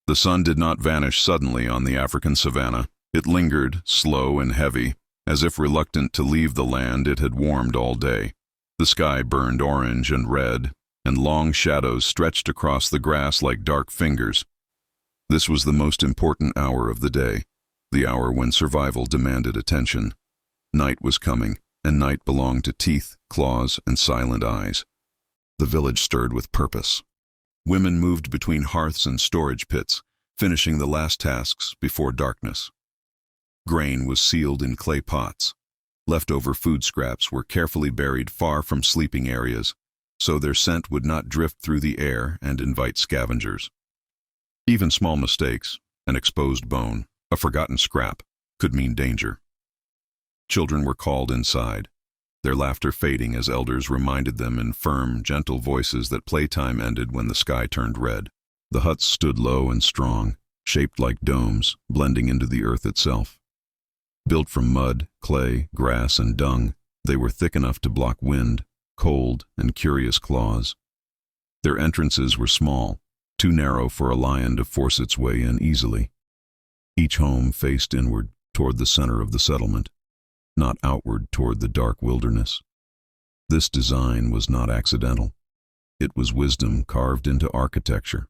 The sun did not vanish suddenly on the African savanna. It lingered, slow and heavy, as if reluctant to leave the land it had warmed all day. The sky burned orange and red, and long shadows stretched across the grass like dark fingers. This was the most important hour of the day, the hour when survival demanded attention. Night was coming, and night belonged to teeth, claws, and silent eyes. The village stirred with purpose. Women moved between hearths and storage pits, finishing the last tasks before darkness. Grain was sealed in clay pots. Leftover food scraps were carefully buried far from sleeping areas, so their scent would not drift through the air and invite scavengers. Even small mistakes, an exposed bone, a forgotten scrap, could mean danger. Children were called inside, their laughter fading as elders reminded them in firm, gentle voices that playtime ended when the sky turned red. The huts stood low and strong, shaped like domes, blending into the earth itself. Built from mud, clay, grass, and dung, they were thick enough to block wind, cold, and curious claws. Their entrances were small, too narrow for a lion to force its way in easily. Each home faced inward toward the center of the settlement, not outward toward the dark wilderness. This design was not accidental. It was wisdom carved into architecture.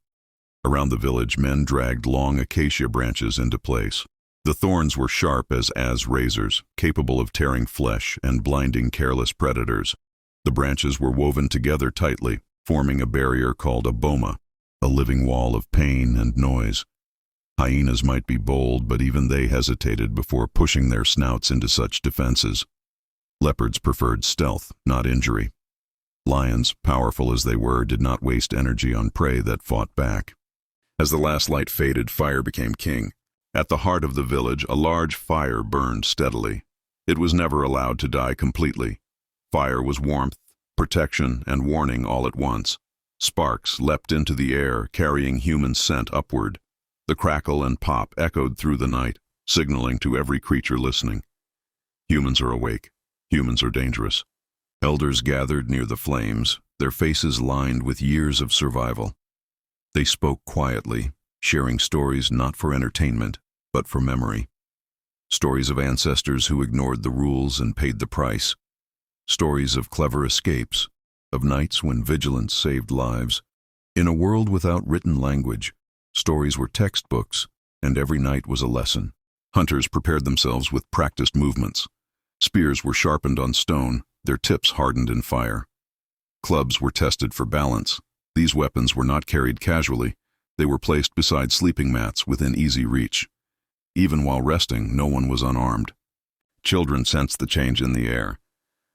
Around the village, men dragged long acacia branches into place. The thorns were sharp as razors, capable of tearing flesh and blinding careless predators. The branches were woven together tightly, forming a barrier called a boma, a living wall of pain and noise. Hyenas might be bold, but even they hesitated before pushing their snouts into such defenses. Leopards preferred stealth, not injury. Lions, powerful as they were, did not waste energy on prey that fought back. As the last light faded, fire became king. At the heart of the village, a large fire burned steadily. It was never allowed to die completely. Fire was warmth, protection, and warning all at once. Sparks leapt into the air, carrying human scent upward. The crackle and pop echoed through the night, signaling to every creature listening. Humans are awake. Humans are dangerous. Elders gathered near the flames, their faces lined with years of survival. They spoke quietly, sharing stories not for entertainment, but for memory. Stories of ancestors who ignored the rules and paid the price. Stories of clever escapes, of nights when vigilance saved lives. In a world without written language, stories were textbooks, and every night was a lesson. Hunters prepared themselves with practiced movements. Spears were sharpened on stone, their tips hardened in fire. Clubs were tested for balance. These weapons were not carried casually. They were placed beside sleeping mats within easy reach. Even while resting, no one was unarmed. Children sensed the change in the air.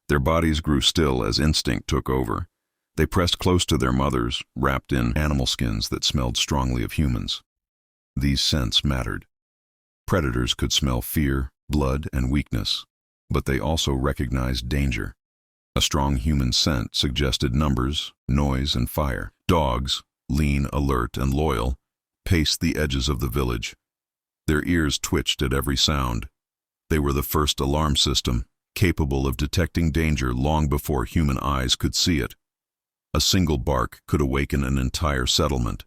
Their bodies grew still as instinct took over. They pressed close to their mothers, wrapped in animal skins that smelled strongly of humans. These scents mattered. Predators could smell fear, blood, and weakness, but they also recognized danger. A strong human scent suggested numbers, noise, and fire. Dogs, lean, alert, and loyal, paced the edges of the village. Their ears twitched at every sound. They were the first alarm system, capable of detecting danger long before human eyes could see it. A single bark could awaken an entire settlement.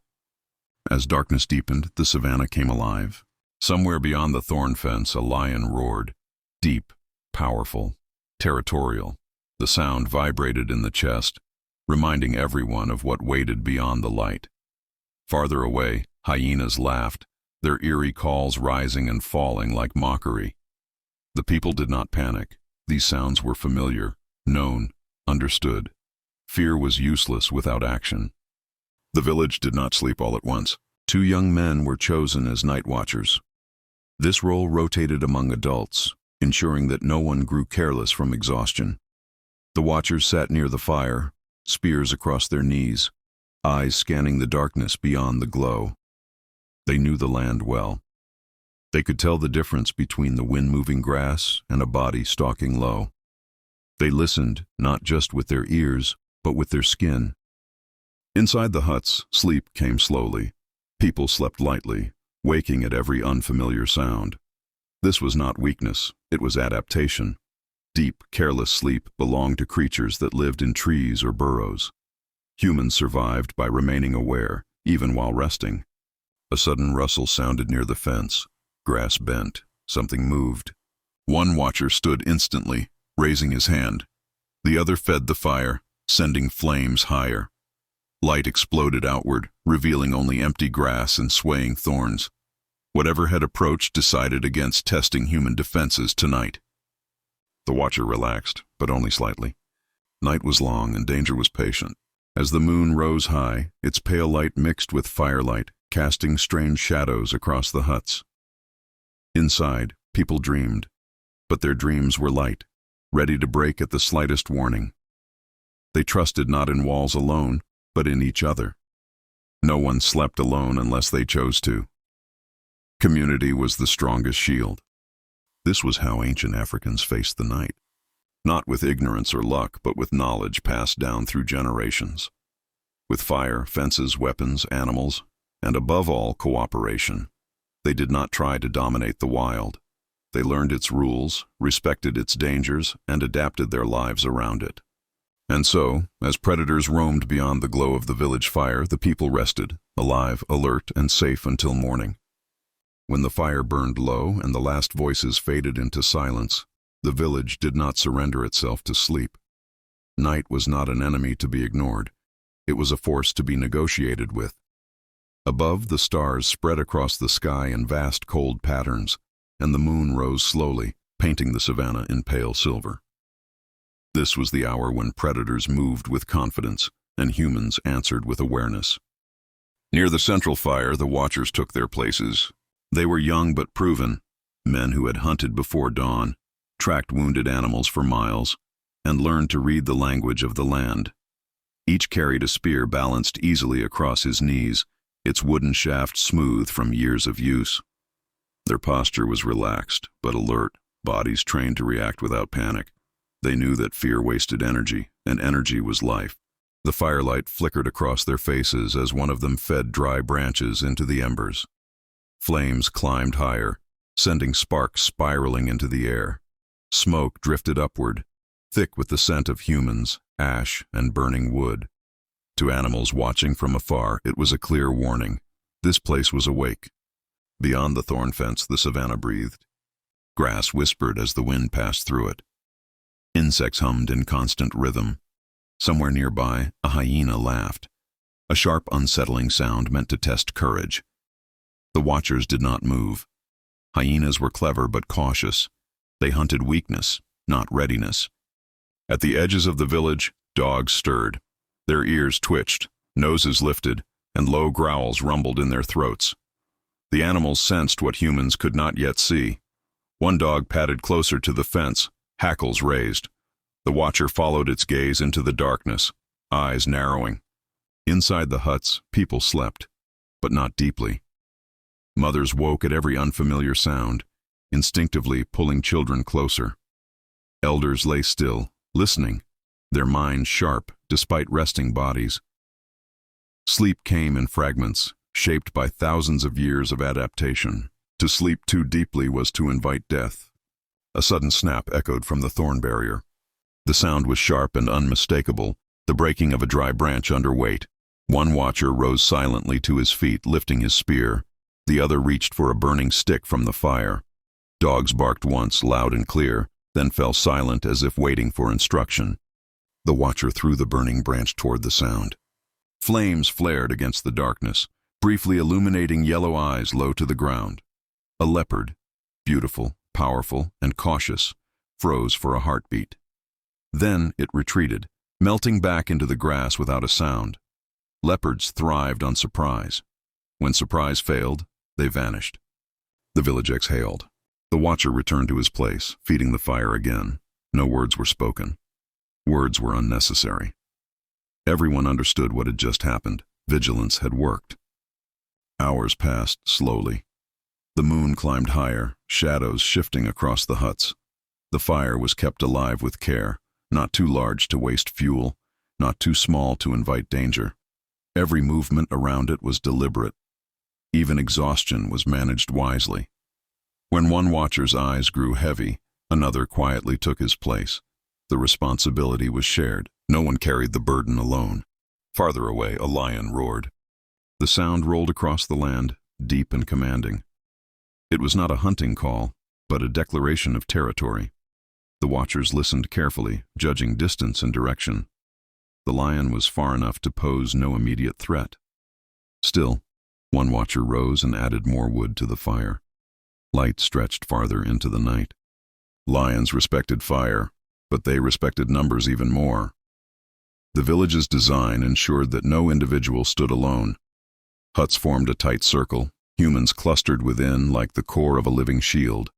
As darkness deepened, the savanna came alive. Somewhere beyond the thorn fence, a lion roared. Deep, powerful, territorial. The sound vibrated in the chest, reminding everyone of what waited beyond the light. Farther away, hyenas laughed, their eerie calls rising and falling like mockery. The people did not panic. These sounds were familiar, known, understood. Fear was useless without action. The village did not sleep all at once. 2 young men were chosen as night watchers. This role rotated among adults, ensuring that no one grew careless from exhaustion. The watchers sat near the fire, spears across their knees, eyes scanning the darkness beyond the glow. They knew the land well. They could tell the difference between the wind-moving grass and a body stalking low. They listened, not just with their ears, but with their skin. Inside the huts, sleep came slowly. People slept lightly, waking at every unfamiliar sound. This was not weakness, it was adaptation. Deep, careless sleep belonged to creatures that lived in trees or burrows. Humans survived by remaining aware, even while resting. A sudden rustle sounded near the fence. Grass bent. Something moved. One watcher stood instantly, raising his hand. The other fed the fire, sending flames higher. Light exploded outward, revealing only empty grass and swaying thorns. Whatever had approached decided against testing human defenses tonight. The watcher relaxed, but only slightly. Night was long and danger was patient. As the moon rose high, its pale light mixed with firelight, casting strange shadows across the huts. Inside, people dreamed, but their dreams were light, ready to break at the slightest warning. They trusted not in walls alone, but in each other. No one slept alone unless they chose to. Community was the strongest shield. This was how ancient Africans faced the night. Not with ignorance or luck, but with knowledge passed down through generations. With fire, fences, weapons, animals, and above all, cooperation. They did not try to dominate the wild. They learned its rules, respected its dangers, and adapted their lives around it. And so, as predators roamed beyond the glow of the village fire, the people rested, alive, alert, and safe until morning. When the fire burned low and the last voices faded into silence, the village did not surrender itself to sleep. Night was not an enemy to be ignored. It was a force to be negotiated with. Above, the stars spread across the sky in vast cold patterns, and the moon rose slowly, painting the savannah in pale silver. This was the hour when predators moved with confidence, and humans answered with awareness. Near the central fire, the watchers took their places. They were young but proven, men who had hunted before dawn, tracked wounded animals for miles, and learned to read the language of the land. Each carried a spear balanced easily across his knees, its wooden shaft smooth from years of use. Their posture was relaxed, but alert, bodies trained to react without panic. They knew that fear wasted energy, and energy was life. The firelight flickered across their faces as one of them fed dry branches into the embers. Flames climbed higher, sending sparks spiraling into the air. Smoke drifted upward, thick with the scent of humans, ash, and burning wood. To animals watching from afar, it was a clear warning. This place was awake. Beyond the thorn fence, the savannah breathed. Grass whispered as the wind passed through it. Insects hummed in constant rhythm. Somewhere nearby, a hyena laughed, a sharp, unsettling sound meant to test courage. The watchers did not move. Hyenas were clever but cautious. They hunted weakness, not readiness. At the edges of the village, dogs stirred. Their ears twitched, noses lifted, and low growls rumbled in their throats. The animals sensed what humans could not yet see. One dog padded closer to the fence, hackles raised. The watcher followed its gaze into the darkness, eyes narrowing. Inside the huts, people slept, but not deeply. Mothers woke at every unfamiliar sound, instinctively pulling children closer. Elders lay still, listening, their minds sharp despite resting bodies. Sleep came in fragments, shaped by thousands of years of adaptation. To sleep too deeply was to invite death. A sudden snap echoed from the thorn barrier. The sound was sharp and unmistakable, the breaking of a dry branch under weight. One watcher rose silently to his feet, lifting his spear. The other reached for a burning stick from the fire. Dogs barked once, loud and clear, then fell silent as if waiting for instruction. The watcher threw the burning branch toward the sound. Flames flared against the darkness, briefly illuminating yellow eyes low to the ground. A leopard, beautiful, powerful, and cautious, froze for a heartbeat. Then it retreated, melting back into the grass without a sound. Leopards thrived on surprise. When surprise failed, they vanished. The village exhaled. The watcher returned to his place, feeding the fire again. No words were spoken. Words were unnecessary. Everyone understood what had just happened. Vigilance had worked. Hours passed slowly. The moon climbed higher, shadows shifting across the huts. The fire was kept alive with care, not too large to waste fuel, not too small to invite danger. Every movement around it was deliberate. Even exhaustion was managed wisely. When one watcher's eyes grew heavy, another quietly took his place. The responsibility was shared. No one carried the burden alone. Farther away, a lion roared. The sound rolled across the land, deep and commanding. It was not a hunting call, but a declaration of territory. The watchers listened carefully, judging distance and direction. The lion was far enough to pose no immediate threat. Still, one watcher rose and added more wood to the fire. Light stretched farther into the night. Lions respected fire, but they respected numbers even more. The village's design ensured that no individual stood alone. Huts formed a tight circle, humans clustered within like the core of a living shield.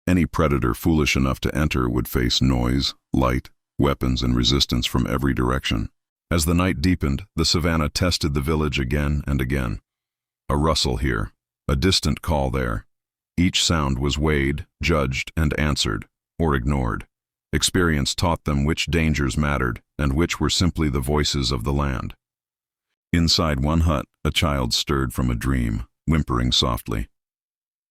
Any predator foolish enough to enter would face noise, light, weapons, and resistance from every direction. As the night deepened, the savannah tested the village again and again. A rustle here, a distant call there. Each sound was weighed, judged, and answered, or ignored. Experience taught them which dangers mattered and which were simply the voices of the land. Inside one hut, a child stirred from a dream, whimpering softly.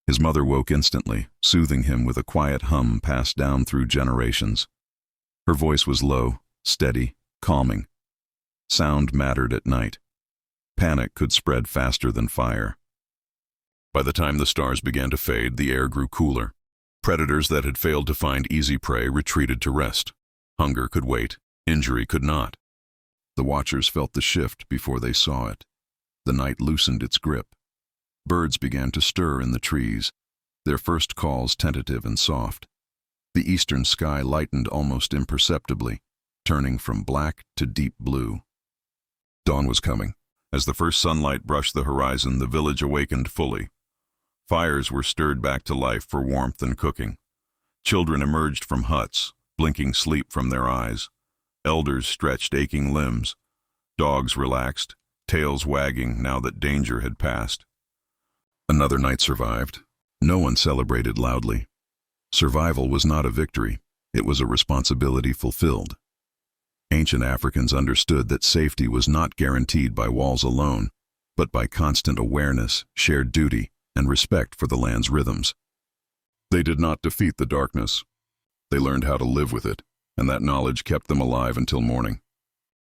His mother woke instantly, soothing him with a quiet hum passed down through generations. Her voice was low, steady, calming. Sound mattered at night. Panic could spread faster than fire. By the time the stars began to fade, the air grew cooler. Predators that had failed to find easy prey retreated to rest. Hunger could wait, injury could not. The watchers felt the shift before they saw it. The night loosened its grip. Birds began to stir in the trees, their first calls tentative and soft. The eastern sky lightened almost imperceptibly, turning from black to deep blue. Dawn was coming. As the first sunlight brushed the horizon, the village awakened fully. Fires were stirred back to life for warmth and cooking. Children emerged from huts, blinking sleep from their eyes. Elders stretched aching limbs. Dogs relaxed, tails wagging now that danger had passed. Another night survived. No one celebrated loudly. Survival was not a victory. It was a responsibility fulfilled. Ancient Africans understood that safety was not guaranteed by walls alone, but by constant awareness, shared duty, and respect for the land's rhythms. They did not defeat the darkness. They learned how to live with it, and that knowledge kept them alive until morning.